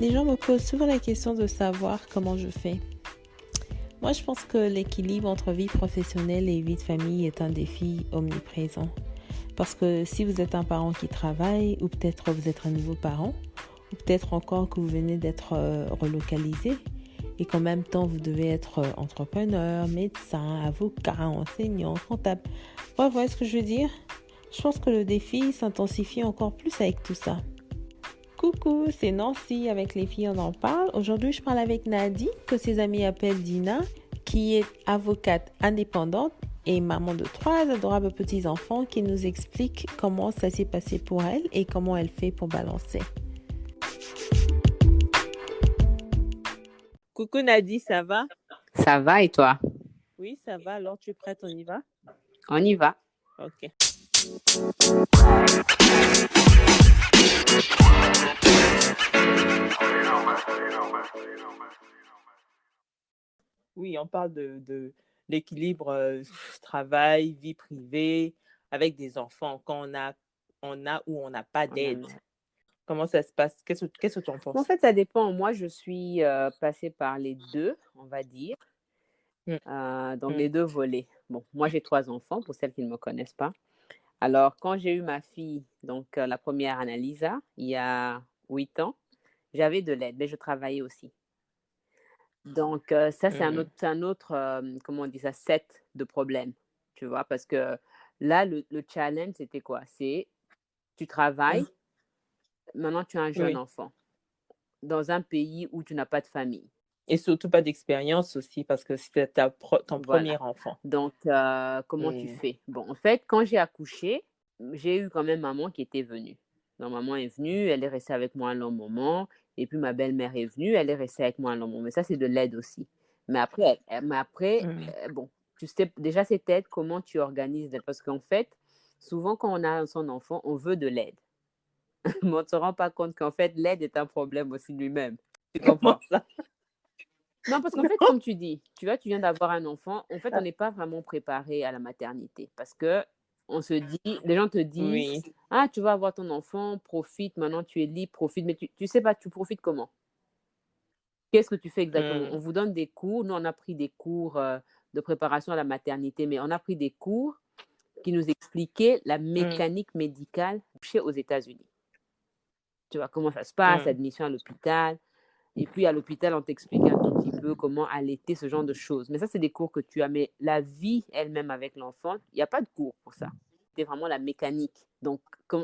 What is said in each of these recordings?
Les gens me posent souvent la question de savoir comment je fais. Moi, je pense que l'équilibre entre vie professionnelle et vie de famille est un défi omniprésent. Parce que si vous êtes un parent qui travaille, ou peut-être vous êtes un nouveau parent, ou peut-être encore que vous venez d'être relocalisé, et qu'en même temps vous devez être entrepreneur, médecin, avocat, enseignant, comptable. Bref, vous voyez ce que je veux dire? Je pense que le défi s'intensifie encore plus avec tout ça. Coucou, c'est Nancy avec les filles on en parle. Aujourd'hui, je parle avec Nadie, que ses amis appellent Dina, qui est avocate indépendante et maman de 3 adorables petits-enfants qui nous explique comment ça s'est passé pour elle et comment elle fait pour balancer. Coucou Nadie, ça va? Ça va et toi? Oui, ça va. Alors, tu es prête? On y va? On y va. Ok. Oui, on parle de l'équilibre travail, vie privée, avec des enfants, quand on a ou on n'a pas d'aide. Comment ça se passe? Qu'est-ce que tu en penses? En fait, ça dépend. Moi, je suis passée par les deux, on va dire. Donc, les deux volets. Bon, moi, j'ai 3 enfants, pour celles qui ne me connaissent pas. Alors, quand j'ai eu ma fille, donc la première, Annalisa, il y a 8 ans, j'avais de l'aide, mais je travaillais aussi. Donc, ça, c'est un autre comment on dit ça, set de problèmes, tu vois, parce que là, le challenge, c'était quoi? C'est, tu travailles, maintenant tu as un jeune Oui. enfant dans un pays où tu n'as pas de famille. Et surtout pas d'expérience aussi, parce que c'était ton Voilà. premier enfant. Donc, comment tu fais? Bon, en fait, quand j'ai accouché, j'ai eu quand même maman qui était venue. Donc, maman est venue, elle est restée avec moi un long moment. Et puis, ma belle-mère est venue, elle est restée avec moi un long moment. Mais ça, c'est de l'aide aussi. Mais après, bon, tu sais, déjà, cette aide, comment tu organises l'aide? Parce qu'en fait, souvent, quand on a son enfant, on veut de l'aide. Mais on ne se rend pas compte qu'en fait, l'aide est un problème aussi lui-même. Tu comprends? ça? Non, parce qu'en fait, comme tu dis, tu vois, tu viens d'avoir un enfant. En fait, on n'est pas vraiment préparé à la maternité parce que on se dit, les gens te disent, Oui. ah, tu vas avoir ton enfant, profite, maintenant tu es libre, profite, mais tu sais pas, tu profites comment? Qu'est-ce que tu fais exactement? On vous donne des cours. Nous, on a pris des cours de préparation à la maternité, mais on a pris des cours qui nous expliquaient la mécanique médicale aux États-Unis. Tu vois, comment ça se passe, l'admission à l'hôpital. Et puis, à l'hôpital, on t'explique un tout petit peu comment allaiter, ce genre de choses. Mais ça, c'est des cours que tu as. Mais la vie elle-même avec l'enfant, il n'y a pas de cours pour ça. C'est vraiment la mécanique. Donc,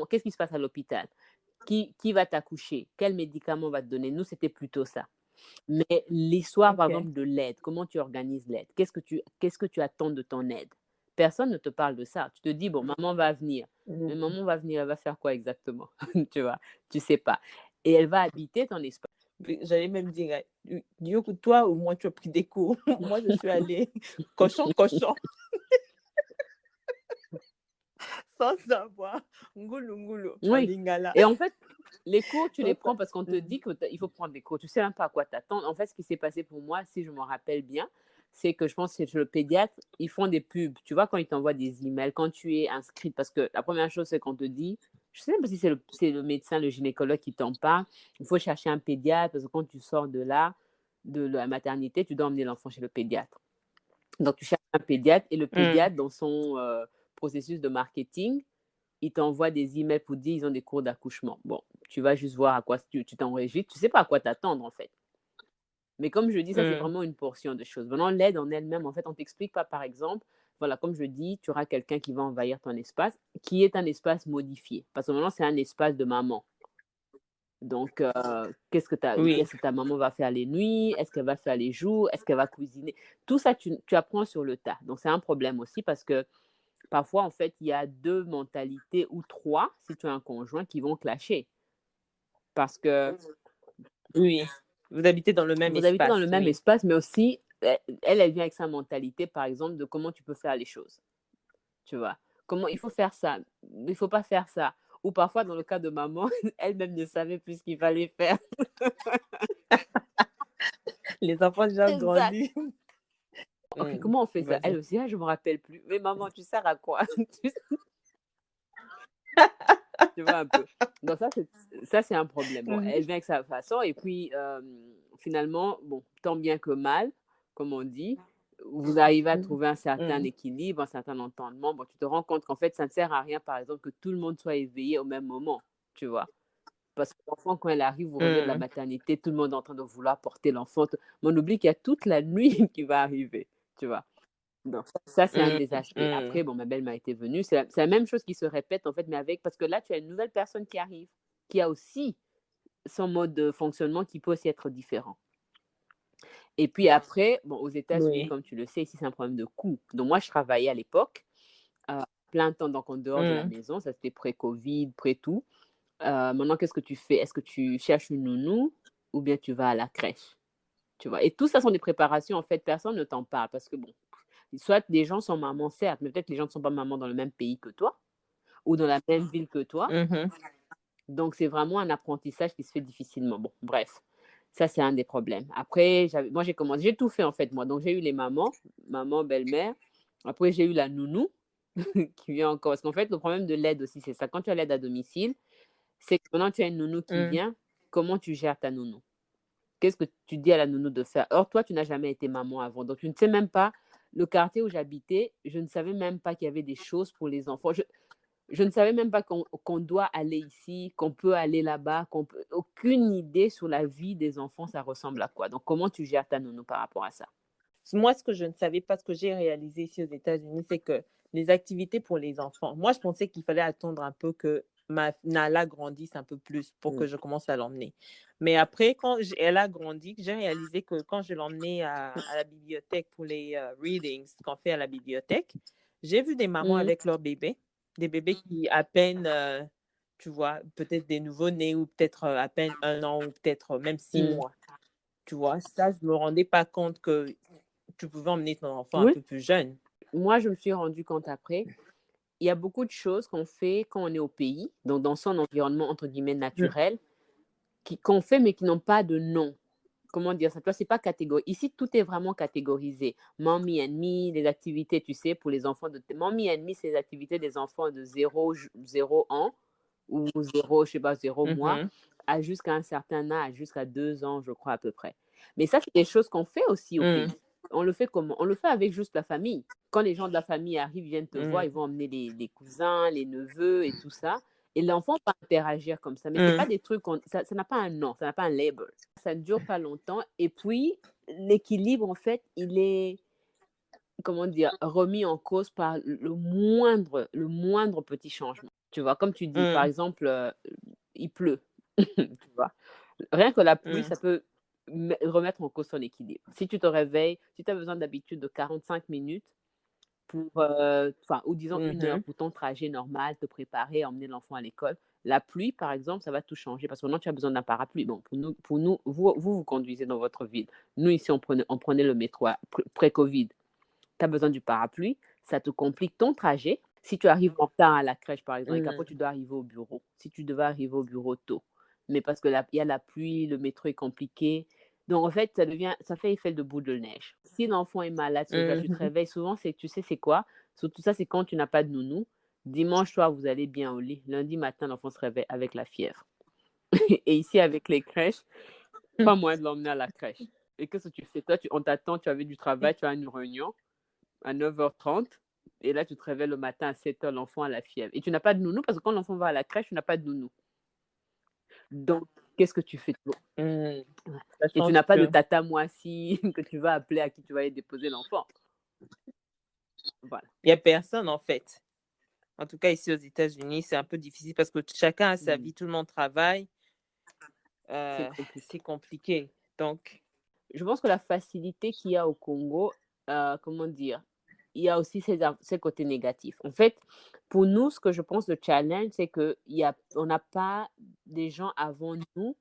qu'est-ce qui se passe à l'hôpital? Qui va t'accoucher? Quel médicament va te donner? Nous, c'était plutôt ça. Mais l'histoire, par exemple, de l'aide, comment tu organises l'aide? Qu'est-ce que tu attends de ton aide? Personne ne te parle de ça. Tu te dis, bon, maman va venir. Mais maman va venir, elle va faire quoi exactement? Tu vois, tu sais pas. Et elle va habiter ton espace. J'allais même dire, Dieu que toi, au moins tu as pris des cours. Moi, je suis allée cochon. Sans savoir. Ngulu, ngulu, en Oui. lingala. Et en fait, les cours, tu les prends parce qu'on te dit qu'il faut prendre des cours. Tu sais même pas à quoi t'attendre. En fait, ce qui s'est passé pour moi, si je me rappelle bien, c'est que je pense que chez le pédiatre, ils font des pubs. Tu vois, quand ils t'envoient des emails, quand tu es inscrite, parce que la première chose, c'est qu'on te dit, je sais même pas si c'est le médecin, le gynécologue qui t'en parle, il faut chercher un pédiatre parce que quand tu sors de là, de la maternité, tu dois emmener l'enfant chez le pédiatre. Donc, tu cherches un pédiatre et le pédiatre, dans son processus de marketing, ils t'envoient des emails pour dire ils ont des cours d'accouchement. Bon, tu vas juste voir à quoi tu t'enregistres. Tu ne sais pas à quoi t'attendre, en fait. Mais comme je dis, ça, c'est vraiment une portion de choses. Maintenant, l'aide en elle-même, en fait, on ne t'explique pas, par exemple, voilà, comme je dis, tu auras quelqu'un qui va envahir ton espace, qui est un espace modifié. Parce que maintenant, c'est un espace de maman. Donc, qu'est-ce que ta maman va faire les nuits? Est-ce qu'elle va faire les jours? Est-ce qu'elle va cuisiner? Tout ça, tu apprends sur le tas. Donc, c'est un problème aussi parce que parfois, en fait, il y a 2 mentalités ou 3, si tu as un conjoint, qui vont clasher. Parce que Oui, vous habitez dans le même vous habitez dans le même espace. espace, mais aussi, elle vient avec sa mentalité, par exemple, de comment tu peux faire les choses. Tu vois? Comment il faut faire ça, il ne faut pas faire ça. Ou parfois, dans le cas de maman, elle-même ne savait plus ce qu'il fallait faire. Les enfants déjà Exact. grandis. Ok, comment on fait ça? Vas-y. Elle aussi, je ne me rappelle plus. Mais maman, tu sers à quoi? Tu vois un peu. Donc ça, c'est un problème. Bon, elle vient avec sa façon et puis finalement, bon, tant bien que mal, comme on dit, vous arrivez à trouver un certain équilibre, un certain entendement. Bon, tu te rends compte qu'en fait, ça ne sert à rien, par exemple, que tout le monde soit éveillé au même moment, tu vois. Parce que l'enfant, quand elle arrive, vous revenez de la maternité, tout le monde est en train de vouloir porter l'enfant. Mais on oublie qu'il y a toute la nuit qui va arriver, tu vois. Donc ça c'est un des aspects. Après, bon, ma belle-mère était venue. C'est la même chose qui se répète, en fait, mais avec parce que là, tu as une nouvelle personne qui arrive, qui a aussi son mode de fonctionnement qui peut aussi être différent. Et puis après, bon, aux États-Unis, Oui. comme tu le sais, ici, c'est un problème de coût. Donc moi, je travaillais à l'époque, plein temps, donc en dehors de la maison. Ça, c'était pré-Covid, pré-tout. Maintenant, qu'est-ce que tu fais? Est-ce que tu cherches une nounou ou bien tu vas à la crèche? Tu vois? Et tout ça sont des préparations, en fait, personne ne t'en parle parce que, bon, soit des gens sont mamans, certes, mais peut-être que les gens ne sont pas mamans dans le même pays que toi ou dans la même ville que toi. Donc, c'est vraiment un apprentissage qui se fait difficilement. Bon, bref, ça, c'est un des problèmes. Après, moi, j'ai commencé, j'ai tout fait, en fait, moi. Donc, j'ai eu les mamans, maman, belle-mère. Après, j'ai eu la nounou qui vient encore. Parce qu'en fait, le problème de l'aide aussi, c'est ça. Quand tu as l'aide à domicile, c'est que maintenant, tu as une nounou qui vient. Comment tu gères ta nounou? Qu'est-ce que tu dis à la nounou de faire? Or, toi, tu n'as jamais été maman avant. Donc, tu ne sais même pas, le quartier où j'habitais, je ne savais même pas qu'il y avait des choses pour les enfants. Je ne savais même pas qu'on doit aller ici, qu'on peut aller là-bas, aucune idée sur la vie des enfants, ça ressemble à quoi. Donc, comment tu gères ta nounou par rapport à ça? Moi, ce que je ne savais pas, ce que j'ai réalisé ici aux États-Unis, c'est que les activités pour les enfants, moi, je pensais qu'il fallait attendre un peu que ma Nala grandisse un peu plus pour que je commence à l'emmener. Mais après, quand elle a grandi, j'ai réalisé que quand je l'emmenais à la bibliothèque pour les readings qu'on fait à la bibliothèque, j'ai vu des mamans avec leurs bébés, des bébés qui à peine, tu vois, peut-être des nouveau-nés ou peut-être à peine 1 an ou peut-être même 6 mois. Tu vois, ça, je ne me rendais pas compte que tu pouvais emmener ton enfant un Oui, peu plus jeune. moi, je me suis rendu compte après. Il y a beaucoup de choses qu'on fait quand on est au pays, donc dans son environnement, entre guillemets, naturel, qu'on fait mais qui n'ont pas de nom. Comment dire ça? Tu vois, c'est pas catégorisé. Ici, tout est vraiment catégorisé. Mommy and me, les activités, tu sais, pour les enfants de... Mommy and me, c'est les activités des enfants de 0 ans ou 0, je sais pas, 0 mois, à jusqu'à un certain âge, jusqu'à 2 ans, je crois, à peu près. Mais ça, c'est des choses qu'on fait aussi au pays. On le fait comment? On le fait avec juste la famille. Quand les gens de la famille arrivent, viennent te voir, ils vont emmener les cousins, les neveux et tout ça. Et l'enfant va interagir comme ça. Mais ce n'est pas des trucs, ça n'a pas un nom, ça n'a pas un label. Ça ne dure pas longtemps. Et puis, l'équilibre, en fait, il est, comment dire, remis en cause par le moindre petit changement. Tu vois, comme tu dis, par exemple, il pleut. Tu vois. Rien que la pluie, ça peut remettre en cause son équilibre. Si tu te réveilles, si tu as besoin d'habitude de 45 minutes pour, ou disons 1 heure pour ton trajet normal, te préparer, emmener l'enfant à l'école, la pluie, par exemple, ça va tout changer parce que maintenant, tu as besoin d'un parapluie. Bon, pour nous vous conduisez dans votre ville. Nous, ici, on prenait le métro pré-Covid. Tu as besoin du parapluie, ça te complique ton trajet. Si tu arrives en retard à la crèche, par exemple, et qu'après tu dois arriver au bureau, si tu devais arriver au bureau tôt, mais parce qu'il y a la pluie, le métro est compliqué. Donc, en fait, ça fait effet de boule de neige. Si l'enfant est malade, ce jour-là, tu te réveilles souvent, tu sais, c'est quoi? Surtout ça, c'est quand tu n'as pas de nounou. Dimanche soir, vous allez bien au lit. Lundi matin, l'enfant se réveille avec la fièvre. Et ici, avec les crèches, pas moyen de l'emmener à la crèche. Et qu'est-ce que tu fais? Toi, on t'attend, tu avais du travail, tu as une réunion à 9h30. Et là, tu te réveilles le matin à 7h, l'enfant a la fièvre. Et tu n'as pas de nounou parce que quand l'enfant va à la crèche, tu n'as pas de nounou. Donc, qu'est-ce que tu fais? Et tu n'as pas de tata moissi que tu vas appeler, à qui tu vas aller déposer l'enfant. Voilà. Il n'y a personne, en fait. En tout cas, ici aux États-Unis, c'est un peu difficile parce que chacun a sa vie, tout le monde travaille. C'est compliqué. Donc, je pense que la facilité qu'il y a au Congo, comment dire, il y a aussi ses côtés négatifs. En fait, pour nous, ce que je pense le challenge, c'est qu'on n'a pas des gens avant nous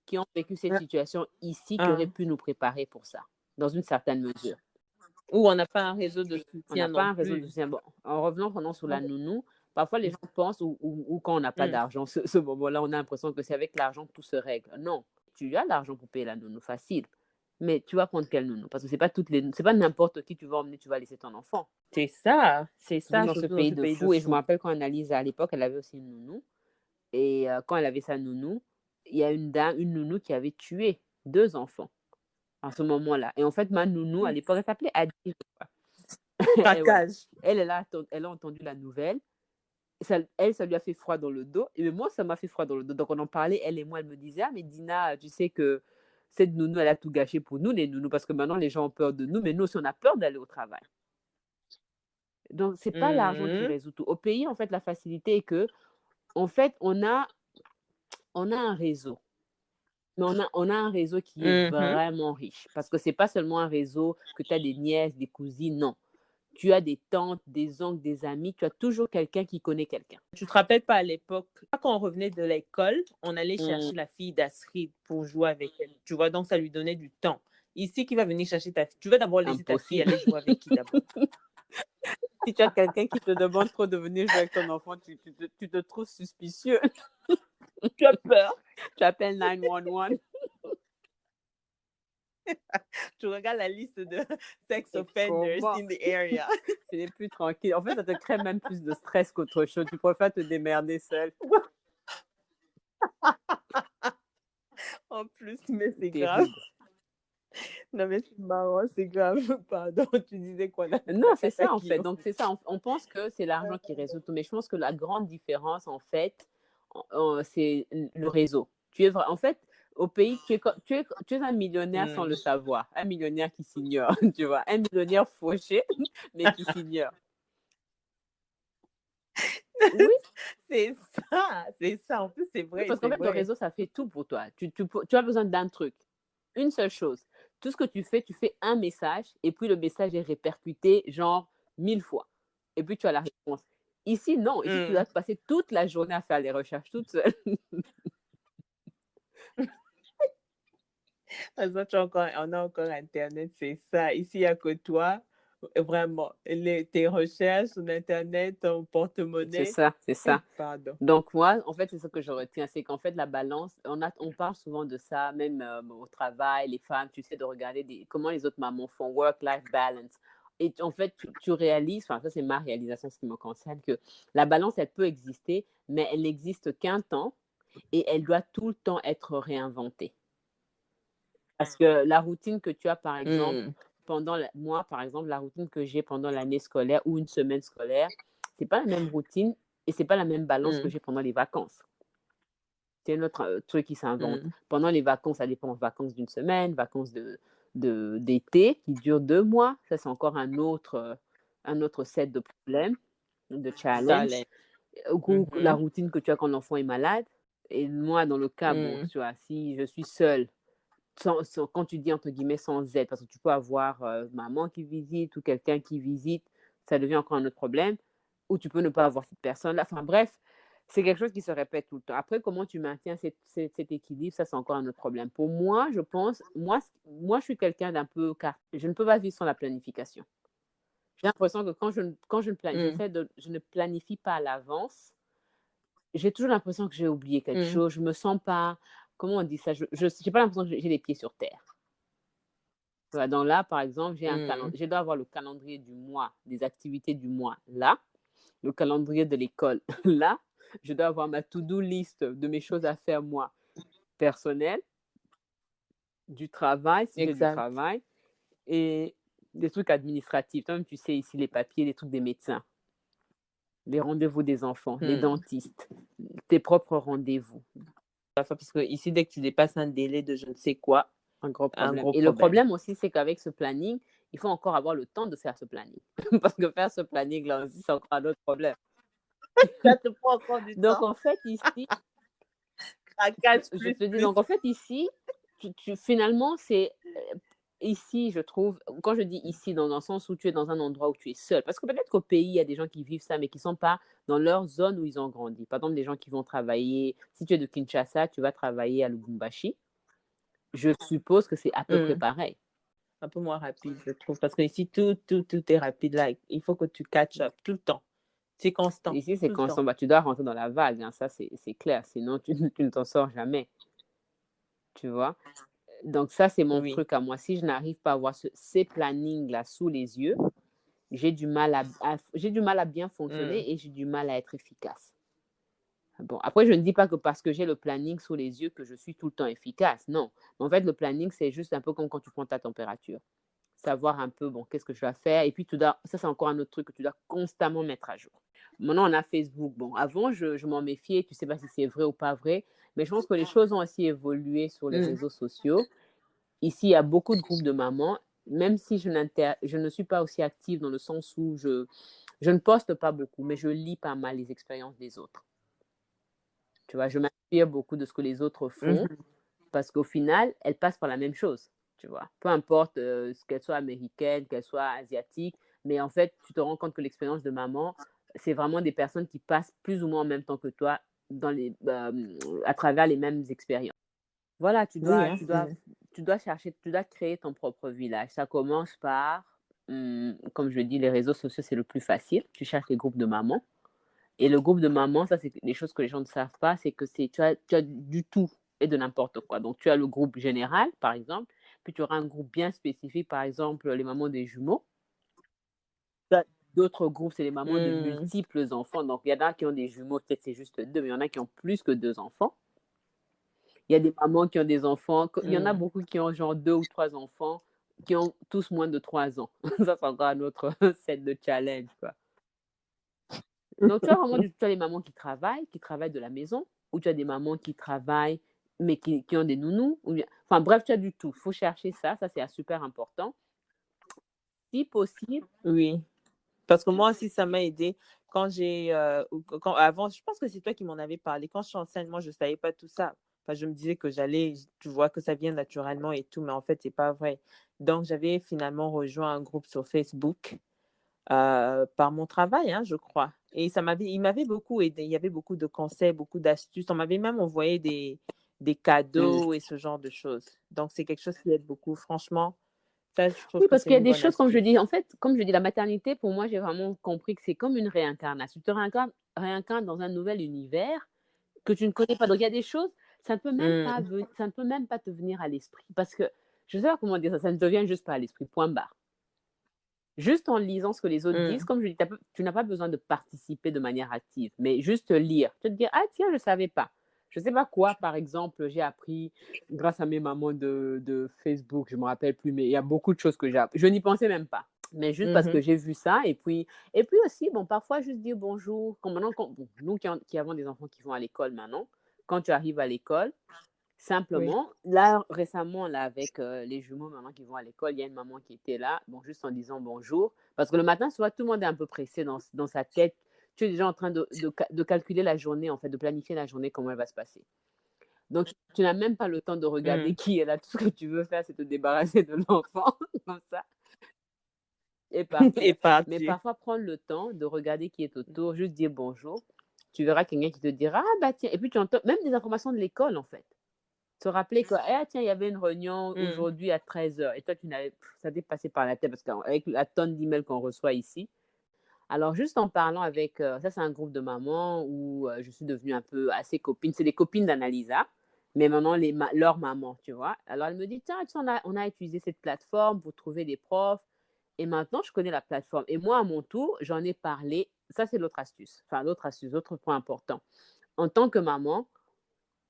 qui ont vécu cette situation ici, qui auraient pu nous préparer pour ça, dans une certaine mesure. Ou on n'a pas un réseau de soutien. On n'a pas un réseau de soutien. Bon, en revenant pendant sur la nounou, parfois les gens pensent, ou quand on n'a pas d'argent, ce moment-là, on a l'impression que c'est avec l'argent que tout se règle. Non, tu as l'argent pour payer la nounou, facile. Mais tu vas prendre quelle nounou? Parce que c'est pas n'importe qui tu vas emmener, tu vas laisser ton enfant. C'est ça, Dans ce pays de fou. Et je me rappelle quand Annalise, à l'époque, elle avait aussi une nounou. Et quand elle avait sa nounou, il y a une nounou qui avait tué 2 enfants à ce moment-là. Et en fait, ma nounou, à l'époque, elle s'appelait Adi, je crois. Et voilà. Craquage. Elle a entendu la nouvelle. Ça lui a fait froid dans le dos. Et moi, ça m'a fait froid dans le dos. Donc, on en parlait, elle et moi. Elle me disait, ah, mais Dina, tu sais que cette nounou, elle a tout gâché pour nous, les nounous, parce que maintenant, les gens ont peur de nous, mais nous aussi, on a peur d'aller au travail. Donc, c'est pas l'argent qui résout tout. Au pays, en fait, la facilité est que, en fait, on a un réseau. Mais on a un réseau qui est vraiment riche. Parce que c'est pas seulement un réseau que tu as des nièces, des cousines, non. Tu as des tantes, des oncles, des amis, tu as toujours quelqu'un qui connaît quelqu'un. Tu te rappelles pas à l'époque, quand on revenait de l'école, on allait chercher la fille d'Astrid pour jouer avec elle. Tu vois, donc ça lui donnait du temps. Ici, qui va venir chercher ta fille? Tu vas d'abord laisser ta fille aller jouer avec qui d'abord? Si tu as quelqu'un qui te demande trop de venir jouer avec ton enfant, tu te trouves suspicieux. Tu as peur. Tu appelles 911. Tu regardes la liste de sex offenders in the area. Tu n'es plus tranquille. En fait, ça te crée même plus de stress qu'autre chose. Tu préfères te démerder seule. En plus, mais c'est grave. Non, mais c'est marrant, c'est grave. Pardon, tu disais quoi? Non, c'est ça, en fait. Donc, c'est ça. On pense que c'est l'argent qui résout tout. Mais je pense que la grande différence, en fait, c'est le réseau. En fait, au pays, tu es un millionnaire sans le savoir. Un millionnaire qui s'ignore, tu vois. Un millionnaire fauché, mais qui s'ignore. Oui, c'est ça. En plus, c'est vrai. Oui, parce qu'en fait, le réseau, ça fait tout pour toi. Tu as besoin d'un truc, une seule chose. Tout ce que tu fais un message et puis le message est répercuté genre 1000 fois. Et puis tu as la réponse. Ici, non. Ici, tu dois passer toute la journée à faire les recherches toute seule. On a encore Internet, c'est ça. Ici, il n'y a que toi. Vraiment, tes recherches sur Internet, ton porte-monnaie. C'est ça. Pardon. Donc, moi, en fait, c'est ce que je retiens. C'est qu'en fait, la balance, on parle souvent de ça, même au travail, les femmes, tu sais, de regarder comment les autres mamans font, work-life balance. Et en fait, tu réalises, enfin, ça, c'est ma réalisation, ce qui me concerne, que la balance, elle peut exister, mais elle n'existe qu'un temps et elle doit tout le temps être réinventée. Parce que la routine que tu as, par exemple, moi, par exemple, la routine que j'ai pendant l'année scolaire ou une semaine scolaire, c'est pas la même routine et c'est pas la même balance que j'ai pendant les vacances. C'est un autre truc qui s'invente. Pendant les vacances, ça dépend, vacances d'une semaine, vacances d'été qui durent 2 mois. Ça, c'est encore un autre set de problèmes, de challenges. Ou la routine que tu as quand l'enfant est malade. Et moi, dans le cas, bon, tu vois, si je suis seule, quand tu dis entre guillemets sans aide, parce que tu peux avoir maman qui visite ou quelqu'un qui visite, ça devient encore un autre problème, ou tu peux ne pas avoir cette personne-là. Enfin bref, c'est quelque chose qui se répète tout le temps. Après, comment tu maintiens cet équilibre, ça c'est encore un autre problème. Pour moi, je pense, moi je suis quelqu'un d'un peu, car je ne peux pas vivre sans la planification. J'ai l'impression que quand je ne planifie pas à l'avance, j'ai toujours l'impression que j'ai oublié quelque chose. Je me sens pas, comment on dit ça, je n'ai pas l'impression que j'ai les pieds sur terre. Voilà, donc là, par exemple, je dois avoir le calendrier du mois, des activités du mois là, le calendrier de l'école là, je dois avoir ma to-do list de mes choses à faire moi, personnelles, du travail, si j'ai du travail, et des trucs administratifs. Toi-même, tu sais, ici, les papiers, les trucs des médecins, les rendez-vous des enfants, les dentistes, tes propres rendez-vous. Parce que ici, dès que tu dépasses un délai de je ne sais quoi, un gros problème. Et le problème aussi, c'est qu'avec ce planning, il faut encore avoir le temps de faire ce planning. Parce que faire ce planning, là aussi, c'est encore un autre problème. Ça te prend encore du temps. Donc, en fait, ici, donc, en fait, ici, finalement, c'est ici, je trouve, quand je dis ici, dans le sens où tu es dans un endroit où tu es seul, parce que peut-être qu'au pays, il y a des gens qui vivent ça, mais qui ne sont pas dans leur zone où ils ont grandi. Par exemple, des gens qui vont travailler, si tu es de Kinshasa, tu vas travailler à Lubumbashi. Je suppose que c'est à peu près pareil. Un peu moins rapide, je trouve. Parce que ici, tout est rapide. Là. Il faut que tu catch up tout le temps. C'est constant. Ici, c'est constant. Bah, tu dois rentrer dans la vague. Hein. Ça, c'est clair. Sinon, tu ne t'en sors jamais. Tu vois? Donc, ça, c'est mon truc à moi. Si je n'arrive pas à avoir ces plannings-là sous les yeux, j'ai du mal à bien fonctionner et j'ai du mal à être efficace. Bon, après, je ne dis pas que parce que j'ai le planning sous les yeux que je suis tout le temps efficace. Non. Mais en fait, le planning, c'est juste un peu comme quand tu prends ta température. Savoir un peu, bon, qu'est-ce que je dois faire. Et puis, ça, c'est encore un autre truc que tu dois constamment mettre à jour. Maintenant, on a Facebook. Bon, avant, je m'en méfiais. Tu ne sais pas si c'est vrai ou pas vrai. Mais je pense que les choses ont aussi évolué sur les réseaux sociaux. Ici, il y a beaucoup de groupes de mamans. Même si je ne suis pas aussi active dans le sens où je ne poste pas beaucoup, mais je lis pas mal les expériences des autres. Tu vois, je m'inspire beaucoup de ce que les autres font parce qu'au final, elles passent par la même chose, tu vois. Peu importe qu'elle soit américaine, qu'elle soit asiatique, mais en fait, tu te rends compte que l'expérience de maman, c'est vraiment des personnes qui passent plus ou moins en même temps que toi à travers les mêmes expériences. Voilà, Oui, hein. tu dois chercher, tu dois créer ton propre village. Ça commence par, comme je dis, les réseaux sociaux, c'est le plus facile. Tu cherches les groupes de mamans. Et le groupe de mamans, ça, c'est des choses que les gens ne savent pas, c'est que tu as du tout et de n'importe quoi. Donc, tu as le groupe général, par exemple, puis tu auras un groupe bien spécifique, par exemple, les mamans des jumeaux. Tu as d'autres groupes, c'est les mamans de multiples enfants. Donc, il y en a qui ont des jumeaux, peut-être c'est juste deux, mais il y en a qui ont plus que deux enfants. Il y a des mamans qui ont des enfants, il y en a beaucoup qui ont genre deux ou trois enfants, qui ont tous moins de 3 ans. Ça, c'est encore un autre set de challenge, quoi. Donc, tu as vraiment tu as les mamans qui travaillent de la maison, ou tu as des mamans qui travaillent, mais qui ont des nounous. Enfin, bref, tu as du tout. Il faut chercher ça. Ça, c'est super important. Si possible. Oui. Parce que moi aussi, ça m'a aidé quand avant, je pense que c'est toi qui m'en avais parlé. Quand je suis enceinte, moi, je ne savais pas tout ça. Enfin, je me disais que tu vois que ça vient naturellement et tout, mais en fait, c'est pas vrai. Donc, j'avais finalement rejoint un groupe sur Facebook par mon travail, hein, je crois. Et il m'avait beaucoup aidé. Il y avait beaucoup de conseils, beaucoup d'astuces. On m'avait même envoyé des cadeaux et ce genre de choses. Donc, c'est quelque chose qui aide beaucoup. Franchement, ça, je trouve Oui, que parce c'est qu'il y a une des bonne choses, comme je astuce. dis, en fait, comme je dis, la maternité, pour moi, j'ai vraiment compris que c'est comme une réincarnation. Tu te réincarnes dans un nouvel univers que tu ne connais pas. Donc, il y a des choses, ça ne peut même pas te venir à l'esprit. Parce que, je ne sais pas comment dire ça, ça ne te vient juste pas à l'esprit, point barre. Juste en lisant ce que les autres disent, comme je dis, tu n'as pas besoin de participer de manière active, mais juste lire. Tu te dire, ah tiens, je ne savais pas. Je ne sais pas quoi, par exemple, j'ai appris grâce à mes mamans de Facebook, je ne me rappelle plus, mais il y a beaucoup de choses que j'ai appris. Je n'y pensais même pas. Mais juste parce que j'ai vu ça. Et puis aussi, bon, parfois, juste dire bonjour. Nous qui avons des enfants qui vont à l'école maintenant, quand tu arrives à l'école, Oui. simplement, là, récemment, là, avec les jumeaux maintenant qui vont à l'école, il y a une maman qui était là, bon, juste en disant bonjour. Parce que le matin, soit tout le monde est un peu pressé dans sa tête. Tu es déjà en train de calculer la journée, en fait, de planifier la journée, comment elle va se passer. Donc, tu n'as même pas le temps de regarder qui est là. Tout ce que tu veux faire, c'est te débarrasser de l'enfant, comme ça, et Et partir. Mais partir. parfois, prendre le temps de regarder qui est autour, juste dire bonjour. Tu verras quelqu'un qui te dira, ah bah tiens, et puis tu entends même des informations de l'école, en fait. Se rappeler que, ah, tiens, il y avait une réunion aujourd'hui à 13h. Et toi, ça t'est passé par la tête parce qu'avec la tonne d'emails qu'on reçoit ici. Alors, juste en parlant avec, ça, c'est un groupe de mamans où je suis devenue un peu assez copine. C'est des copines d'Annalisa, mais maintenant, leur maman, tu vois. Alors, elle me dit, tiens, tu sais, on a utilisé cette plateforme pour trouver des profs. Et maintenant, je connais la plateforme. Et moi, à mon tour, j'en ai parlé. Ça, c'est l'autre astuce. Enfin, l'autre point important. En tant que maman,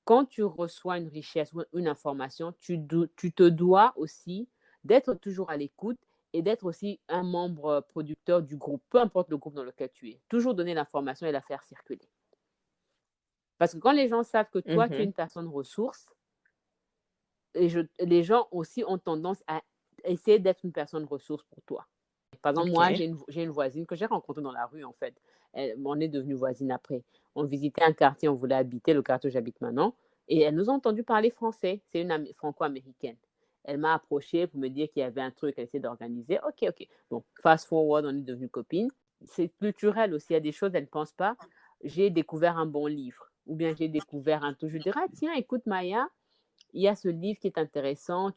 quand tu reçois une richesse ou une information, tu te dois aussi d'être toujours à l'écoute et d'être aussi un membre producteur du groupe, peu importe le groupe dans lequel tu es. Toujours donner l'information et la faire circuler. Parce que quand les gens savent que toi, tu es une personne ressource, les gens aussi ont tendance à essayer d'être une personne ressource pour toi. Par exemple, moi, OK. j'ai une voisine que j'ai rencontrée dans la rue, en fait. On est devenue voisine après. On visitait un quartier, on voulait habiter, le quartier où j'habite maintenant. Et elle nous a entendu parler français. C'est une franco-américaine. Elle m'a approchée pour me dire qu'il y avait un truc qu'elle essayait d'organiser. OK, OK. Bon, fast forward, on est devenues copines. C'est culturel aussi. Il y a des choses, elle ne pense pas. J'ai découvert un bon livre. Ou bien j'ai découvert un truc. Je dirais, ah, tiens, écoute, Maya, il y a ce livre qui est intéressant.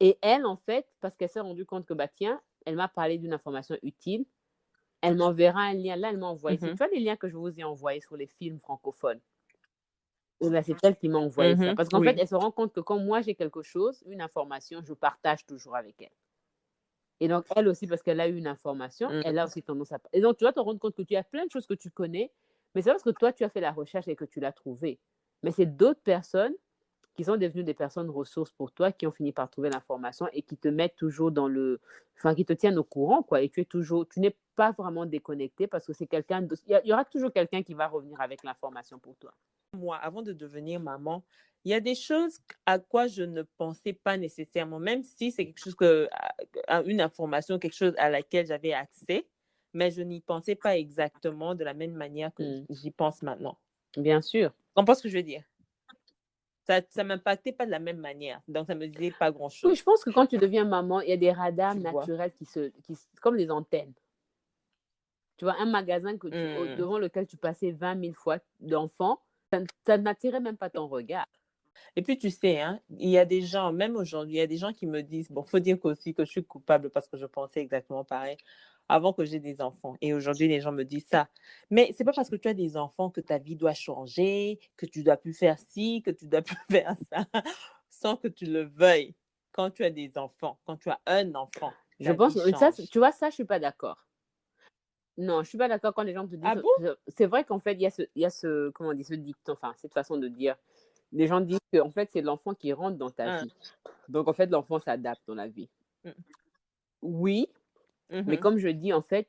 Et elle, en fait, parce qu'elle s'est rendue compte que, bah, tiens, elle m'a parlé d'une information utile, elle m'enverra un lien. Là, elle m'a envoyé. Tu vois les liens que je vous ai envoyés sur les films francophones? Et ben, c'est elle qui m'a envoyé ça. Parce qu'en fait, Oui. elle se rend compte que quand moi j'ai quelque chose, une information, je partage toujours avec elle. Et donc, elle aussi, parce qu'elle a eu une information, elle a aussi tendance à. Et donc, tu vas te rendre compte que tu as plein de choses que tu connais, Mais c'est parce que toi, tu as fait la recherche et que tu l'as trouvé. Mais c'est d'autres personnes qui sont devenues des personnes ressources pour toi, qui ont fini par trouver l'information et qui te mettent toujours dans le... Enfin, qui te tiennent au courant, quoi. Et tu n'es pas vraiment déconnecté parce que c'est quelqu'un... Il y aura toujours quelqu'un qui va revenir avec l'information pour toi. Moi, avant de devenir maman, il y a des choses à quoi je ne pensais pas nécessairement, même si c'est quelque chose une information, quelque chose à laquelle j'avais accès, mais je n'y pensais pas exactement de la même manière que j'y pense maintenant. Bien sûr. Tu comprends ce que je veux dire? Ça ne m'impactait pas de la même manière, donc ça ne me disait pas grand-chose. Oui, je pense que quand tu deviens maman, il y a des radars naturels comme des antennes. Tu vois, un magasin devant lequel tu passais 20 000 fois d'enfants, ça n'attirait même pas ton regard. Et puis, tu sais, hein, il y a des gens, même aujourd'hui, il y a des gens qui me disent, bon, il faut dire aussi que je suis coupable parce que je pensais exactement pareil avant que j'ai des enfants. Et aujourd'hui, les gens me disent ça. Mais ce n'est pas parce que tu as des enfants que ta vie doit changer, que tu dois plus faire ci, que tu dois plus faire ça, sans que tu le veuilles. Quand tu as des enfants, quand tu as un enfant, je pense que ça, tu vois, ça, je ne suis pas d'accord. Non, je ne suis pas d'accord quand les gens te disent... Ah bon? C'est vrai qu'en fait, il y a ce, comment on dit, ce dicton, enfin, cette façon de dire. Les gens disent que en fait, c'est l'enfant qui rentre dans ta vie. Donc, en fait, l'enfant s'adapte dans la vie. Oui, mais comme je dis, en fait,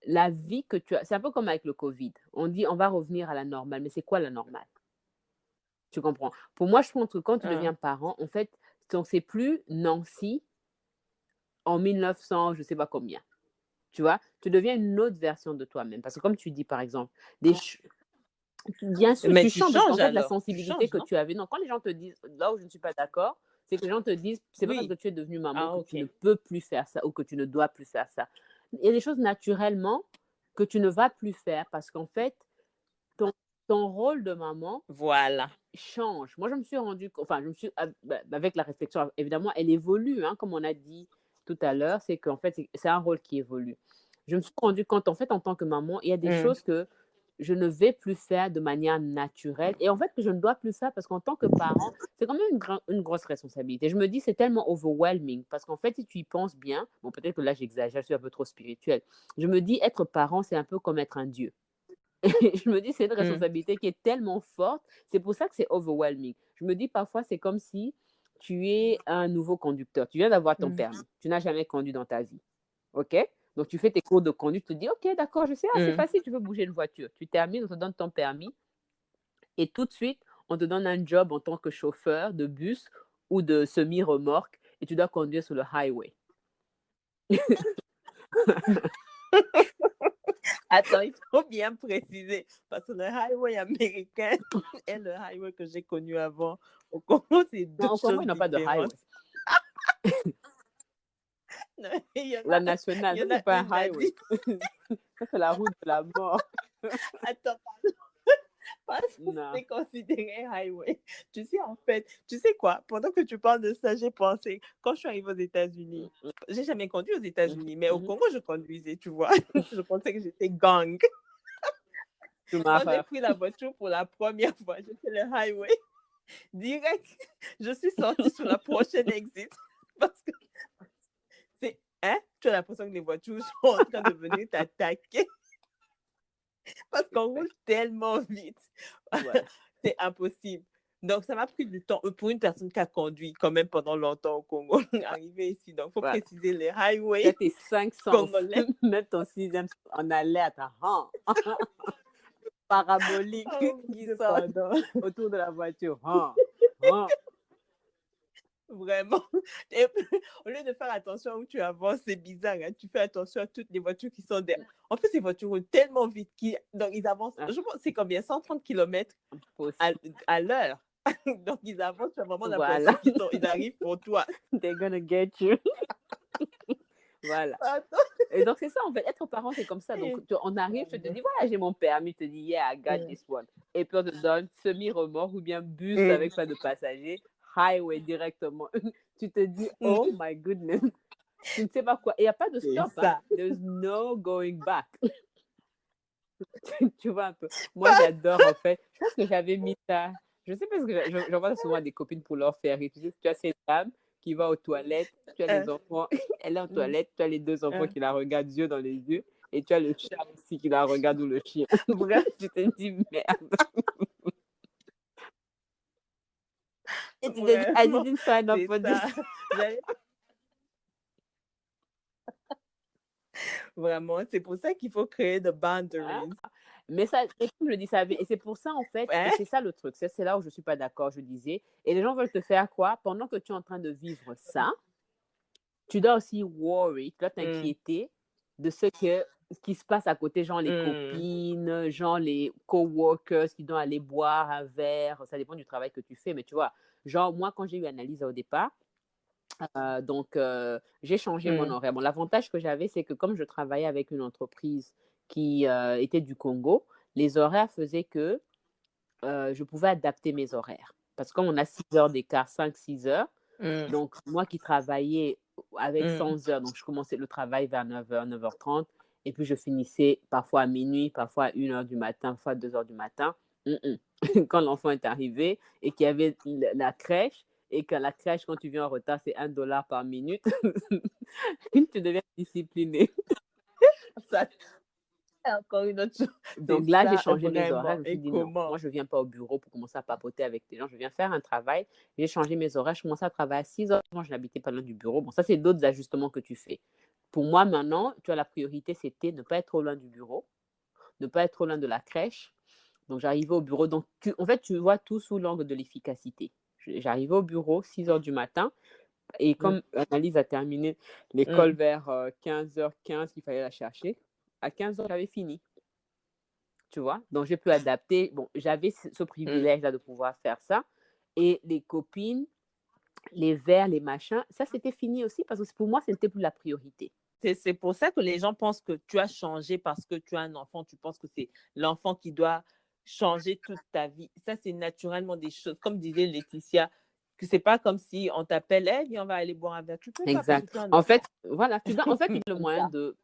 la vie que tu as... C'est un peu comme avec le Covid. On dit, on va revenir à la normale. Mais c'est quoi la normale? Tu comprends? Pour moi, je pense que quand tu deviens parent, en fait, c'est plus Nancy en 1900, je ne sais pas combien. Tu vois? Tu deviens une autre version de toi-même. Parce que comme tu dis, par exemple, bien sûr, mais tu changes parce qu'en fait, la alors. sensibilité que tu avais. Non, quand les gens te disent, là où je ne suis pas d'accord, c'est que les gens te disent, c'est pas parce que tu es devenue maman que tu ne peux plus faire ça ou que tu ne dois plus faire ça. Il y a des choses naturellement que tu ne vas plus faire parce qu'en fait, ton rôle de maman change. Moi, je me suis rendu compte, enfin, avec la réflexion, évidemment, elle évolue, hein, comme on a dit tout à l'heure, c'est qu'en fait, c'est un rôle qui évolue. Je me suis rendu compte, en fait, en tant que maman, il y a des choses que je ne vais plus faire de manière naturelle et en fait que je ne dois plus faire parce qu'en tant que parent, c'est quand même une grosse responsabilité. Je me dis, c'est tellement overwhelming parce qu'en fait, si tu y penses bien, bon, peut-être que là, j'exagère, je suis un peu trop spirituelle. Je me dis, être parent, c'est un peu comme être un dieu. Et je me dis, c'est une responsabilité qui est tellement forte. C'est pour ça que c'est overwhelming. Je me dis, parfois, c'est comme si tu es un nouveau conducteur. Tu viens d'avoir ton permis. Tu n'as jamais conduit dans ta vie. OK? Donc, tu fais tes cours de conduite. Tu te dis, OK, d'accord, je sais, c'est facile, tu veux bouger une voiture. Tu termines, on te donne ton permis. Et tout de suite, on te donne un job en tant que chauffeur de bus ou de semi-remorque et tu dois conduire sur le highway. Attends, il faut bien préciser, parce que le highway américain et le highway que j'ai connu avant, au Congo, c'est deux choses différentes. Ils n'ont pas de highway. La nationale, ça, c'est pas un highway. Ça, c'est la route de la mort. Attends, parce que c'est considéré highway. Tu sais, en fait, tu sais quoi? Pendant que tu parles de ça, j'ai pensé, quand je suis arrivée aux États-Unis, j'ai jamais conduit aux États-Unis, mais au Congo, je conduisais, tu vois. Je pensais que j'étais gang. Quand j'ai pris la voiture pour la première fois, j'ai fait le highway. Direct, je suis sortie sur la prochaine exit. Parce que c'est, hein? Tu as l'impression que les voitures sont en train de venir t'attaquer. Parce qu'on roule tellement vite. C'est impossible. Donc, ça m'a pris du temps pour une personne qui a conduit quand même pendant longtemps au Congo, arriver ici. Donc, il faut préciser les highways. Tes 500, même ton 6e en alerte. Parabolique qui sort autour de la voiture. Vraiment. Et au lieu de faire attention où tu avances, c'est bizarre. Hein? Tu fais attention à toutes les voitures qui sont derrière. En fait, ces voitures roulent tellement vite donc ils avancent. Je pense c'est combien? 130 km à l'heure. Donc ils avancent, tu as vraiment l'impression qu'ils arrivent pour toi. They're gonna get you. Voilà. Et donc, c'est ça, en fait. Être parent, c'est comme ça. Donc, on arrive, tu te dis, voilà, j'ai mon permis. Tu te dis, yeah, I got this one. Et puis, on te donne semi-remorque ou bien bus avec pas de passagers, highway directement. Tu te dis, oh my goodness. Tu ne sais pas quoi. Et il n'y a pas de stop. Hein. There's no going back. Tu vois un peu. Moi, j'adore, en fait. Je pense que j'avais mis ça. Je sais pas, parce que j'envoie souvent à des copines pour leur faire. Et tu sais, tu as cette dame qui va aux toilettes, tu as les enfants, elle est aux toilettes, tu as les 2 enfants qui la regardent yeux dans les yeux, Et tu as le chat aussi qui la regarde ou le chien. Bref, tu te dis merde. Et tu te dis, I Vraiment, didn't sign up c'est for ça. this. Vraiment, c'est pour ça qu'il faut créer de Hein? boundaries. Mais ça, et comme je dis ça, et c'est pour ça en fait, et Hein? c'est ça le truc, c'est là où je suis pas d'accord, je disais. Et les gens veulent te faire quoi? Pendant que tu es en train de vivre ça, tu dois aussi worry, tu dois t'inquiéter de ce qui se passe à côté, genre les copines, genre les coworkers qui doivent aller boire un verre. Ça dépend du travail que tu fais, mais tu vois, genre moi, quand j'ai eu Analyse au départ, donc j'ai changé mon horaire. Bon, l'avantage que j'avais, c'est que comme je travaillais avec une entreprise qui était du Congo, les horaires faisaient que je pouvais adapter mes horaires. Parce que comme on a 6 heures d'écart, 5-6 heures, donc moi qui travaillais avec 100 heures, donc je commençais le travail vers 9h, 9h30, et puis je finissais parfois à minuit, parfois à 1h du matin, parfois à 2h du matin. Quand l'enfant est arrivé et qu'il y avait la crèche, et que la crèche, quand tu viens en retard, c'est $1 par minute, tu deviens discipliné. Ça, c'est encore une autre chose. Donc C'est là, j'ai ça, changé mes horaires. vraiment. Je me suis Et dit non, moi, comment? je ne viens pas au bureau pour commencer à papoter avec des gens. Je viens faire un travail. J'ai changé mes horaires. Je commençais à travailler à 6 heures. Moi, je n'habitais pas loin du bureau. Bon, ça, c'est d'autres ajustements que tu fais. Pour moi, maintenant, tu vois, la priorité, c'était ne pas être trop loin du bureau, ne pas être trop loin de la crèche. Donc, j'arrivais au bureau. Donc, en fait, tu vois tout sous l'angle de l'efficacité. J'arrivais au bureau 6 heures du matin. Et comme Analyse a terminé l'école vers 15h15, qu'il fallait la chercher, à 15h, j'avais fini. Tu vois? Donc, j'ai pu adapter. Bon, j'avais ce privilège-là de pouvoir faire ça. Et les copines, les verres, les machins, ça, c'était fini aussi parce que pour moi, ce n'était plus la priorité. C'est pour ça que les gens pensent que tu as changé parce que tu as un enfant. Tu penses que c'est l'enfant qui doit changer toute ta vie. Ça, c'est naturellement des choses. Comme disait Laetitia, que c'est pas comme si on t'appelle, hey, viens, on va aller boire un verre. Tu peux pas parce que Exact. tu as un En enfant. fait, voilà, tu dois, en fait, tu as le Comme moyen ça. de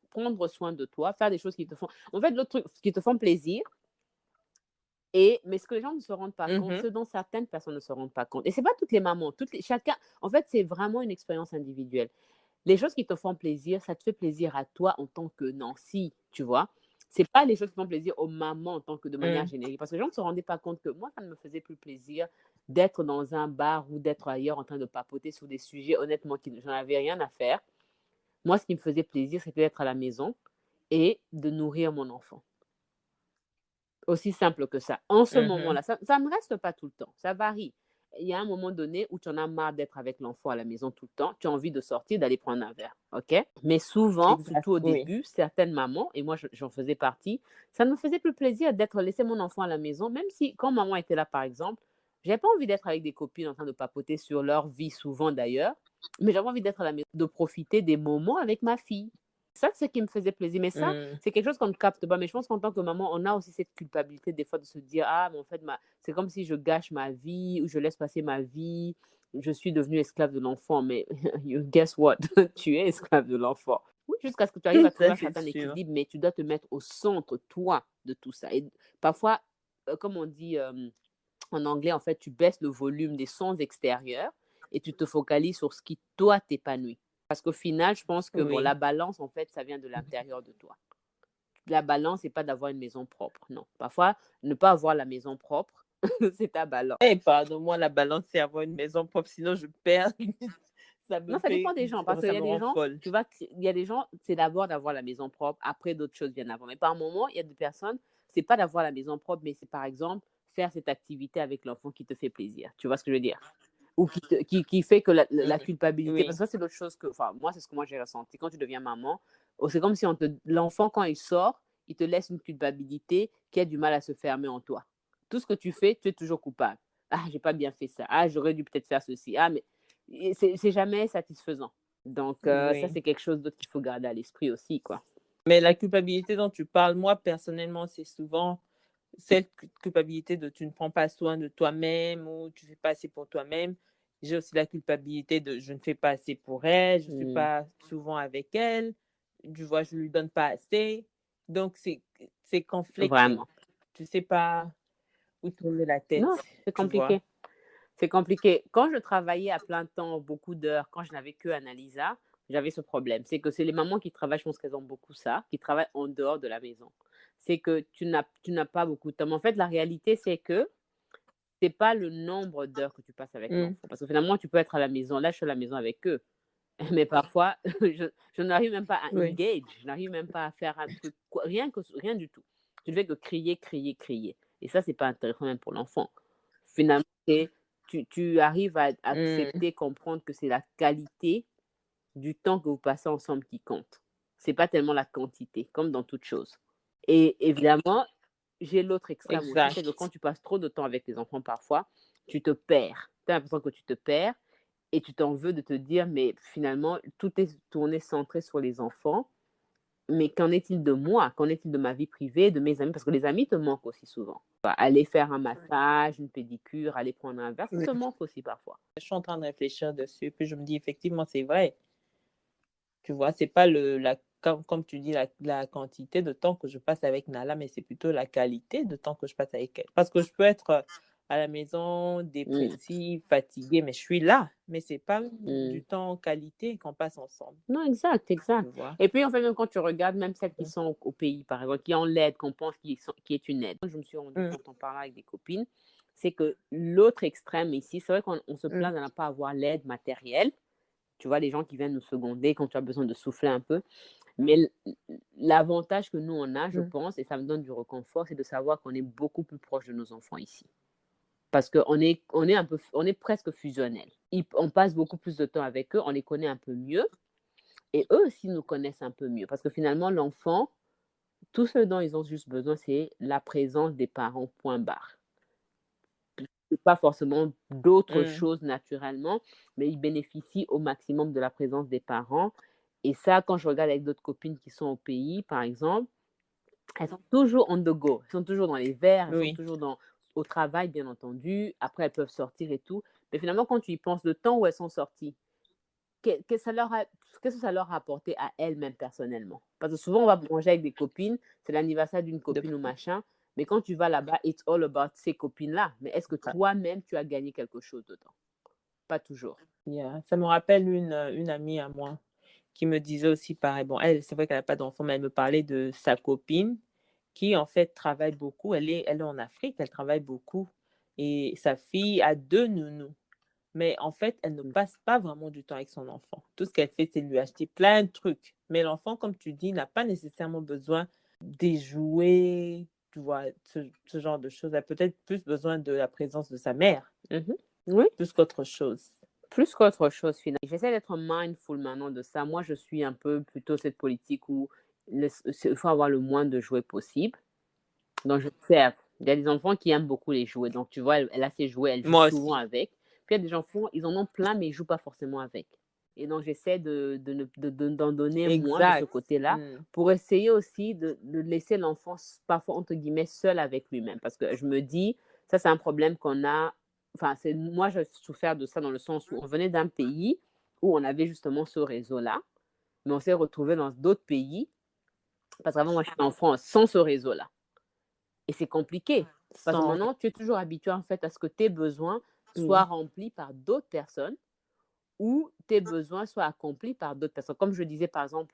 prendre soin de toi, faire des choses qui te font. En fait, l'autre truc, qui te font plaisir. Mais ce que les gens ne se rendent pas compte, ce dont certaines personnes ne se rendent pas compte. Et ce n'est pas toutes les mamans, chacun. En fait, c'est vraiment une expérience individuelle. Les choses qui te font plaisir, ça te fait plaisir à toi en tant que Nancy, tu vois. C'est pas les choses qui font plaisir aux mamans en tant que de manière générique. Parce que les gens ne se rendaient pas compte que moi, ça ne me faisait plus plaisir d'être dans un bar ou d'être ailleurs en train de papoter sur des sujets, honnêtement, j'en avais rien à faire. Moi, ce qui me faisait plaisir, c'était d'être à la maison et de nourrir mon enfant. Aussi simple que ça. En ce moment-là, ça ne reste pas tout le temps, ça varie. Il y a un moment donné où tu en as marre d'être avec l'enfant à la maison tout le temps, tu as envie de sortir, d'aller prendre un verre, ok? Mais souvent, Exact, surtout au oui. début, certaines mamans, et moi j'en faisais partie, ça ne me faisait plus plaisir d'être laissé mon enfant à la maison, même si quand maman était là par exemple, j'avais pas envie d'être avec des copines en train de papoter sur leur vie, souvent d'ailleurs, mais j'avais envie d'être à la maison, de profiter des moments avec ma fille. Ça, c'est ce qui me faisait plaisir. Mais ça, c'est quelque chose qu'on ne capte pas. Mais je pense qu'en tant que maman, on a aussi cette culpabilité des fois de se dire, ah, mais en fait, c'est comme si je gâche ma vie ou je laisse passer ma vie. Je suis devenue esclave de l'enfant. Mais guess what? Tu es esclave de l'enfant. Oui, jusqu'à ce que tu arrives à trouver un certain équilibre, mais tu dois te mettre au centre, toi, de tout ça. Et parfois, comme on dit en anglais, en fait, tu baisses le volume des sons extérieurs et tu te focalises sur ce qui, toi, t'épanouit. Parce qu'au final, je pense que bon, la balance, en fait, ça vient de l'intérieur de toi. La balance, c'est pas d'avoir une maison propre. Non. Parfois, ne pas avoir la maison propre, c'est ta balance. Pardon-moi, la balance, c'est avoir une maison propre, sinon je perds. Ça dépend des gens. Parce qu'il y a des gens, tu vois, il y a des gens, c'est d'abord d'avoir la maison propre, après d'autres choses viennent avant. Mais par moment, il y a des personnes, c'est pas d'avoir la maison propre, mais c'est par exemple faire cette activité avec l'enfant qui te fait plaisir. Tu vois ce que je veux dire? Ou qui fait que la culpabilité, parce que ça, c'est l'autre chose que, enfin, moi, c'est ce que moi j'ai ressenti. Quand tu deviens maman, c'est comme si l'enfant, quand il sort, il te laisse une culpabilité qui a du mal à se fermer en toi. Tout ce que tu fais, tu es toujours coupable. Ah, j'ai pas bien fait ça. Ah, j'aurais dû peut-être faire ceci. Ah, mais c'est jamais satisfaisant. Donc, ça, c'est quelque chose d'autre qu'il faut garder à l'esprit aussi, quoi. Mais la culpabilité dont tu parles, moi, personnellement, c'est souvent cette culpabilité de tu ne prends pas soin de toi-même ou tu ne fais pas assez pour toi-même. J'ai aussi la culpabilité de je ne fais pas assez pour elle, je ne suis pas souvent avec elle, tu vois, je ne lui donne pas assez. Donc, c'est conflicting. Vraiment. Tu ne sais pas où tourner la tête. Non, c'est compliqué. C'est compliqué. Quand je travaillais à plein temps, beaucoup d'heures, quand je n'avais que Annalisa, j'avais ce problème. C'est que c'est les mamans qui travaillent, je pense qu'elles ont beaucoup ça, qui travaillent en dehors de la maison. C'est que tu n'as pas beaucoup de temps. Mais en fait, la réalité, c'est que c'est pas le nombre d'heures que tu passes avec Mm. l'enfant. Parce que finalement, tu peux être à la maison. Là, je suis à la maison avec eux. Mais parfois, je n'arrive même pas à Oui. engage. Je n'arrive même pas à faire un truc. Rien du tout. Tu ne fais que crier, crier, crier. Et ça, c'est pas intéressant même pour l'enfant. Finalement, tu arrives à Mm. accepter, comprendre que c'est la qualité du temps que vous passez ensemble qui compte. C'est pas tellement la quantité, comme dans toute chose. Et évidemment, j'ai l'autre extrême aussi, c'est que Exact. quand tu passes trop de temps avec les enfants, parfois, tu te perds. Tu as l'impression que tu te perds et tu t'en veux de te dire, mais finalement, tout est tourné, centré sur les enfants. Mais qu'en est-il de moi? Qu'en est-il de ma vie privée, de mes amis? Parce que les amis te manquent aussi souvent. Aller faire un massage, une pédicure, aller prendre un verre, ça Oui. te manque aussi parfois. Je suis en train de réfléchir dessus, puis je me dis effectivement, c'est vrai. Tu vois, c'est pas comme tu dis, la quantité de temps que je passe avec Nala, mais c'est plutôt la qualité de temps que je passe avec elle. Parce que je peux être à la maison, dépressive, fatiguée, mais je suis là. Mais c'est pas du temps qualité qu'on passe ensemble. Non, exact. Tu vois. Et puis, en fait, même quand tu regardes, même celles qui sont au pays, par exemple, qui ont l'aide, qu'on pense qui est une aide. Je me suis rendu compte en parlant avec des copines, c'est que l'autre extrême ici, c'est vrai qu'on se plaint de ne pas avoir l'aide matérielle. Tu vois, les gens qui viennent nous seconder quand tu as besoin de souffler un peu. Mais l'avantage que nous, on a, je pense, et ça me donne du réconfort, c'est de savoir qu'on est beaucoup plus proche de nos enfants ici. Parce qu'on est, on est presque fusionnels. On passe beaucoup plus de temps avec eux, on les connaît un peu mieux. Et eux aussi nous connaissent un peu mieux. Parce que finalement, l'enfant, tout ce dont ils ont juste besoin, c'est la présence des parents, point barre. Pas forcément d'autres choses naturellement, mais ils bénéficient au maximum de la présence des parents. Et ça, quand je regarde avec d'autres copines qui sont au pays, par exemple, elles sont toujours on the go. Elles sont toujours dans les verres, elles sont toujours au travail, bien entendu. Après, elles peuvent sortir et tout. Mais finalement, quand tu y penses, le temps où elles sont sorties, qu'est-ce que ça leur a apporté à elles-mêmes personnellement? Parce que souvent, on va manger avec des copines, c'est l'anniversaire d'une copine ou machin, mais quand tu vas là-bas, it's all about ces copines-là. Mais est-ce que toi-même, tu as gagné quelque chose dedans? Pas toujours. Yeah. Ça me rappelle une amie à moi qui me disait aussi pareil. Bon, elle, c'est vrai qu'elle n'a pas d'enfant, mais elle me parlait de sa copine qui, en fait, travaille beaucoup. Elle est en Afrique, elle travaille beaucoup. Et sa fille a 2 nounous. Mais en fait, elle ne passe pas vraiment du temps avec son enfant. Tout ce qu'elle fait, c'est lui acheter plein de trucs. Mais l'enfant, comme tu dis, n'a pas nécessairement besoin des jouets, tu vois, ce genre de choses. Elle a peut-être plus besoin de la présence de sa mère, Oui. plus qu'autre chose. Plus qu'autre chose, finalement. J'essaie d'être mindful maintenant de ça. Moi, je suis un peu plutôt cette politique où il faut avoir le moins de jouets possible. Donc, je sais, il y a des enfants qui aiment beaucoup les jouets. Donc, tu vois, elle a ses jouets, elle joue Moi souvent aussi. avec. Puis, il y a des enfants, ils en ont plein, mais ils ne jouent pas forcément avec. Et donc, j'essaie d'en donner moins de ce Exact. côté-là pour essayer aussi de laisser l'enfant, parfois, entre guillemets, seul avec lui-même. Parce que je me dis, ça, c'est un problème qu'on a. Enfin, moi, j'ai souffert de ça dans le sens où on venait d'un pays où on avait justement ce réseau-là, mais on s'est retrouvé dans d'autres pays. Parce qu'avant, moi, je suis en France sans ce réseau-là. Et c'est compliqué. Parce que maintenant, tu es toujours habitué en fait à ce que tes besoins soient remplis par d'autres personnes ou tes besoins soient accomplis par d'autres personnes. Comme je disais, par exemple,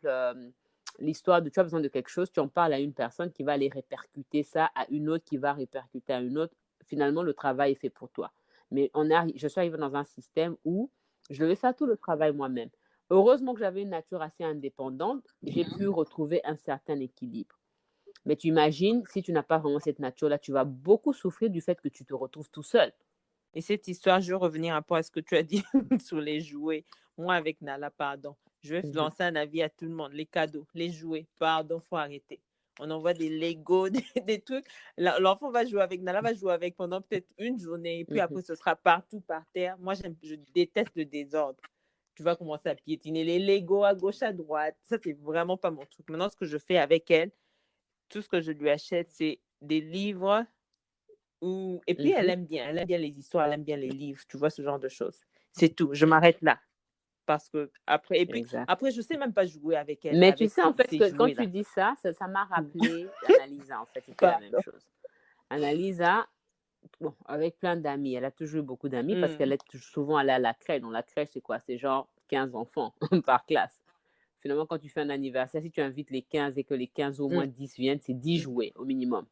l'histoire de tu as besoin de quelque chose, tu en parles à une personne qui va aller répercuter ça à une autre qui va répercuter à une autre. Finalement, le travail est fait pour toi. Mais je suis arrivée dans un système où je devais faire tout le travail moi-même. Heureusement que j'avais une nature assez indépendante, j'ai pu retrouver un certain équilibre. Mais tu imagines, si tu n'as pas vraiment cette nature-là, tu vas beaucoup souffrir du fait que tu te retrouves tout seul. Et cette histoire, je veux revenir un peu à ce que tu as dit sur les jouets. Moi, avec Nala, pardon. Je vais lancer un avis à tout le monde. Les cadeaux, les jouets, pardon, il faut arrêter. On envoie des Lego, des trucs. L'enfant va jouer avec, Nala va jouer avec pendant peut-être une journée. Et puis après, ce sera partout par terre. Moi, je déteste le désordre. Tu vas commencer à piétiner les Lego à gauche, à droite. Ça, c'est vraiment pas mon truc. Maintenant, ce que je fais avec elle, tout ce que je lui achète, c'est des livres. Et puis, elle aime bien les histoires, elle aime bien les livres, tu vois, ce genre de choses. C'est tout, je m'arrête là. Parce que après, et puis, après, je ne sais même pas jouer avec elle. Mais avec tu sais, en fait, que quand tu dis ça m'a rappelé Annalisa, en fait, c'était la même chose. Annalisa, bon, avec plein d'amis, elle a toujours eu beaucoup d'amis parce qu'elle est souvent allée à la crèche. Donc, la crèche, c'est quoi? C'est genre 15 enfants par classe. Finalement, quand tu fais un anniversaire, si tu invites les 15 et que les 15 au moins 10 viennent, c'est 10 jouets au minimum.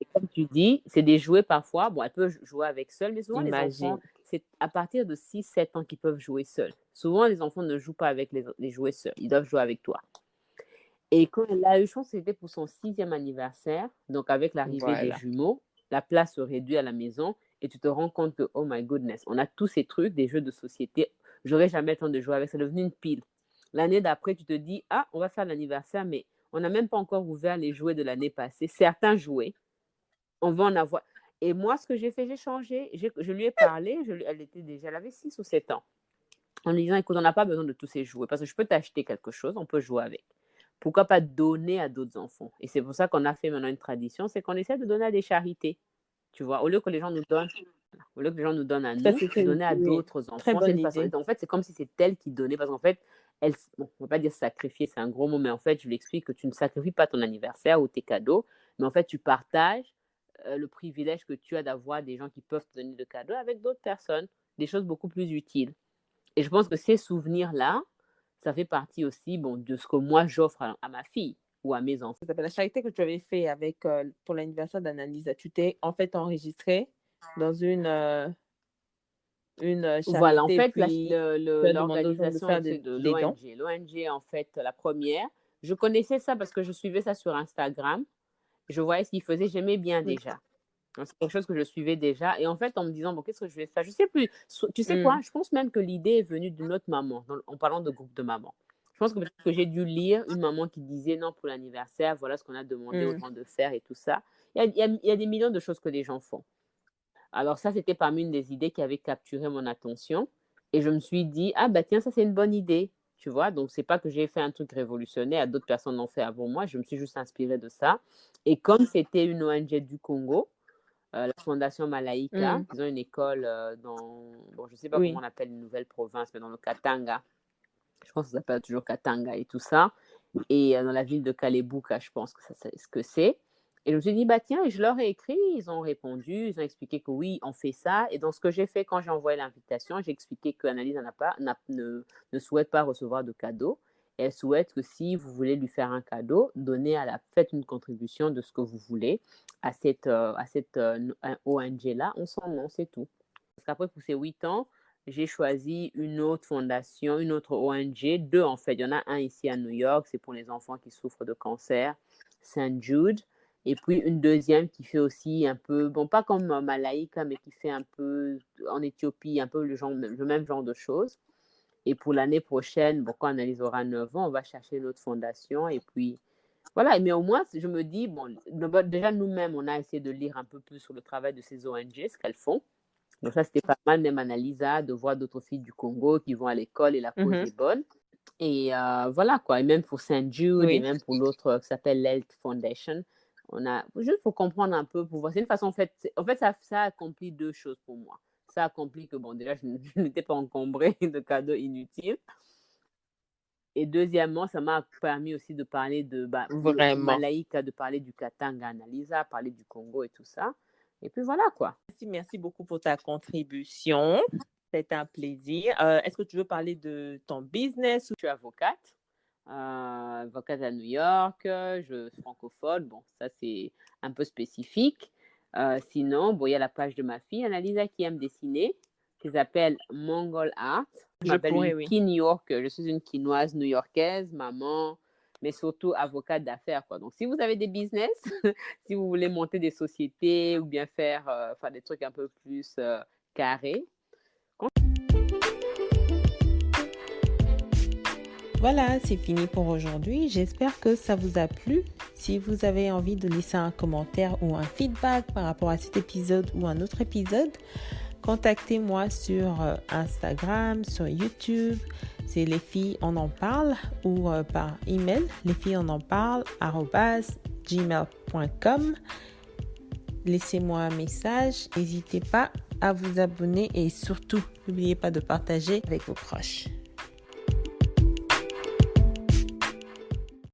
Et comme tu dis, c'est des jouets parfois. Bon, elles peuvent jouer avec seuls, mais souvent les enfants, c'est à partir de 6-7 ans qu'ils peuvent jouer seuls. Souvent, les enfants ne jouent pas avec les jouets seuls. Ils doivent jouer avec toi. Et quand elle a eu, je pense que c'était pour son 6e anniversaire, donc avec l'arrivée des jumeaux, la place se réduit à la maison et tu te rends compte que, oh my goodness, on a tous ces trucs, des jeux de société. J'aurais jamais le temps de jouer avec. C'est devenu une pile. L'année d'après, tu te dis, ah, on va faire l'anniversaire, mais on n'a même pas encore ouvert les jouets de l'année passée. Certains jouets, on va en avoir. Et moi, ce que j'ai fait, j'ai changé. Je lui ai parlé, elle avait 6 ou 7 ans. En lui disant, écoute, on n'a pas besoin de tous ces jouets parce que je peux t'acheter quelque chose, on peut jouer avec. Pourquoi pas donner à d'autres enfants? Et c'est pour ça qu'on a fait maintenant une tradition, c'est qu'on essaie de donner à des charités. Tu vois, au lieu que les gens nous donnent à nous, donner à d'autres enfants. Très bonne façon. En fait, c'est comme si c'est elle qui donnait parce qu'en fait, on ne va pas dire sacrifier, c'est un gros mot, mais en fait, je lui explique que tu ne sacrifies pas ton anniversaire ou tes cadeaux, mais en fait, tu partages le privilège que tu as d'avoir des gens qui peuvent te donner de cadeaux avec d'autres personnes, des choses beaucoup plus utiles. Et je pense que ces souvenirs-là, ça fait partie aussi de ce que moi j'offre à ma fille ou à mes enfants. Ça s'appelle la charité que tu avais fait pour l'anniversaire d'Annalisa. Tu t'es en fait enregistré dans une charité. Voilà, en fait, l'organisation c'est de l'ONG. L'ONG, en fait, la première, je connaissais ça parce que je suivais ça sur Instagram. Je voyais ce qu'ils faisaient, j'aimais bien déjà. C'est quelque chose que je suivais déjà. Et en fait, en me disant, bon, qu'est-ce que je vais faire? Je ne sais plus. Tu sais quoi? Je pense même que l'idée est venue d'une autre maman, en parlant de groupe de mamans. Je pense que j'ai dû lire une maman qui disait, non, pour l'anniversaire, voilà ce qu'on a demandé aux gens de faire et tout ça. Il y a des millions de choses que les gens font. Alors ça, c'était parmi une des idées qui avait capturé mon attention. Et je me suis dit, ah bah tiens, ça c'est une bonne idée. Tu vois, donc c'est pas que j'ai fait un truc révolutionnaire, d'autres personnes l'ont fait avant moi, je me suis juste inspirée de ça. Et comme c'était une ONG du Congo, la Fondation Malaika, ils ont une école je ne sais pas comment on appelle une nouvelle province, mais dans le Katanga. Je pense que ça s'appelle toujours Katanga et tout ça. Et dans la ville de Kalebuka, je pense que c'est ce que c'est. Et je me suis dit, bah tiens, je leur ai écrit, ils ont répondu, ils ont expliqué que oui, on fait ça. Et dans ce que j'ai fait quand j'ai envoyé l'invitation, j'ai expliqué qu'Annalise ne souhaite pas recevoir de cadeau. Elle souhaite que si vous voulez lui faire un cadeau, faites une contribution de ce que vous voulez à cette ONG-là. On s'en non, c'est tout. Parce qu'après, pour ces 8 ans, j'ai choisi une autre fondation, une autre ONG, 2 en fait. Il y en a un ici à New York, c'est pour les enfants qui souffrent de cancer, Saint Jude. Et puis une deuxième qui fait aussi un peu, pas comme Malaika, mais qui fait un peu en Éthiopie, un peu le même genre de choses. Et pour l'année prochaine, quand Annalise aura 9 ans, on va chercher une autre fondation. Et puis, voilà. Mais au moins, je me dis, déjà nous-mêmes, on a essayé de lire un peu plus sur le travail de ces ONG, ce qu'elles font. Donc ça, c'était pas mal, même Annalisa, de voir d'autres filles du Congo qui vont à l'école et la cause est bonne. Et voilà quoi. Et même pour Saint Jude et même pour l'autre qui s'appelle l'Health Foundation. On a, juste pour comprendre un peu, pour voir. C'est une façon, en fait, ça accomplit 2 choses pour moi. Ça accomplit que, déjà, je n'étais pas encombrée de cadeaux inutiles. Et deuxièmement, ça m'a permis aussi de parler de Malaika, de parler du Katanga, Annalisa, parler du Congo et tout ça. Et puis voilà quoi. Merci beaucoup pour ta contribution. C'est un plaisir. Est-ce que tu veux parler de ton business? Je suis avocate. Avocate à New York, je suis francophone, ça c'est un peu spécifique. Sinon, il y a la page de ma fille, Annalisa, qui aime dessiner, qui s'appelle Mongol Art. Je m'appelle New York, je suis une quinoise new-yorkaise, maman, mais surtout avocate d'affaires, quoi. Donc, si vous avez des business, si vous voulez monter des sociétés ou bien faire des trucs un peu plus carrés. Voilà, c'est fini pour aujourd'hui. J'espère que ça vous a plu. Si vous avez envie de laisser un commentaire ou un feedback par rapport à cet épisode ou un autre épisode, contactez-moi sur Instagram, sur YouTube. C'est Les Filles On En Parle ou par email, lesfillesenparle@gmail.com. Laissez-moi un message. N'hésitez pas à vous abonner et surtout, n'oubliez pas de partager avec vos proches.